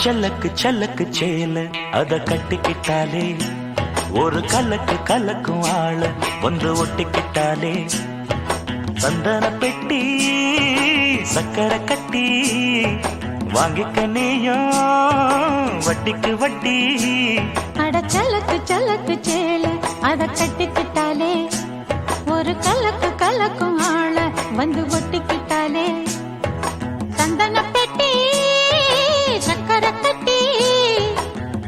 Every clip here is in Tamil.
சல்லக்கு சல்லக்கு சேல அத கட்டிக்கிட்டாலே ஒரு கலக்கு கலக்கும் ஆள வந்து ஒட்டிக்கிட்டாலே சந்தன பெட்டி சக்கரை கட்டி வாங்கிக்க நீயும் வட்டிக்கு வட்டி. அட சல்லக்கு சல்லக்கு சேல அத கட்டிக்கிட்டாலே ஒரு கலக்கு கலக்கும் ஆள வந்து ஒட்டிக்கிட்டாலே சந்தன பெட்டி சக்கரை கட்டி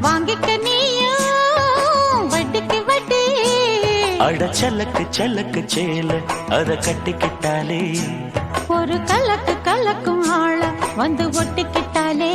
வாங்கிக்க நீயும் வட்டிக்கு வட்டி. அட சல்லக்கு சல்லக்கு சேல அத கட்டிக்கிட்டாலே ஒரு கலக்கு கலக்கும் ஆள வந்து ஒட்டிக்கிட்டாலே.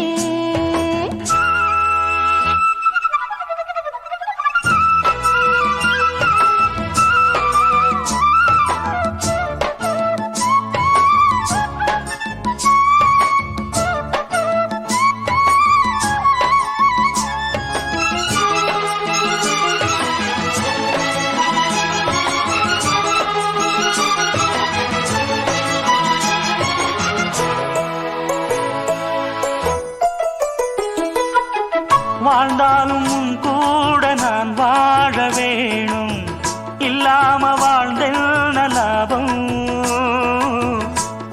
வாழ்ந்தாலும் உன் கூட நான் வாழ வேணும், இல்லாம வாழ்ந்தென்ன லாபம்.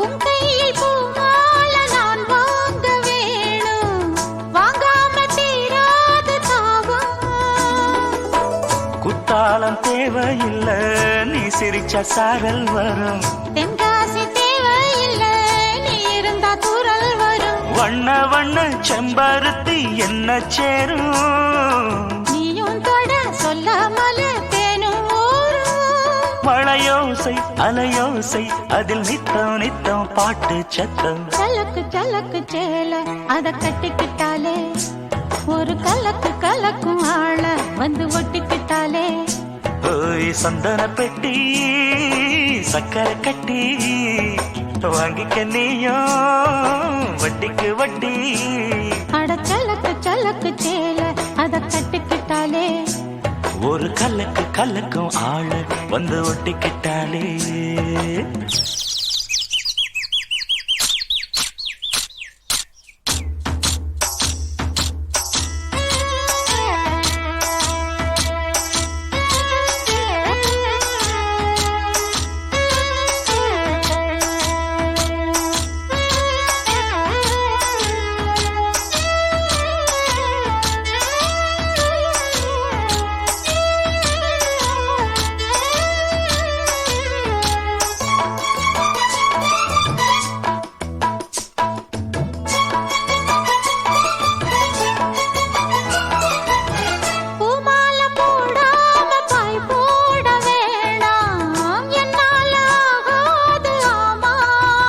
உன் கையில் பூமால நான் வாங்க வேணும், வாங்காம தீராத தாபம். குத்தாலம் தேவையில்லை, நீ சிரிச்ச சாரல் வரும். தென்காசி தேவையில்லை, நீ இருந்தா தூரல் வரும். வண்ண வண்ண செம்பருத்தி என்ன சேரும், நீயும் தொட சொல்லாமல தேனும் ஊரும். மழையோசை அலையோசை அதில் நித்தம் நித்தம் பாட்டு சத்தம். சலக்கு சலக்கு சேல அத கட்டிக்கிட்டாலே ஒரு கலக்கு கலக்கும் ஆள வந்து ஒட்டிக்கிட்டாலே. ஓய் சந்தன பெட்டி சக்கரை கட்டி வாங்கிக்க நீயும் வட்டிக்கு வட்டி. அட சலக்கு சலக்கு சேல அத கட்டிக்கிட்டாலே ஒரு கலக்கு கலக்கும் ஆள வந்து ஒட்டிக்கிட்டாலே.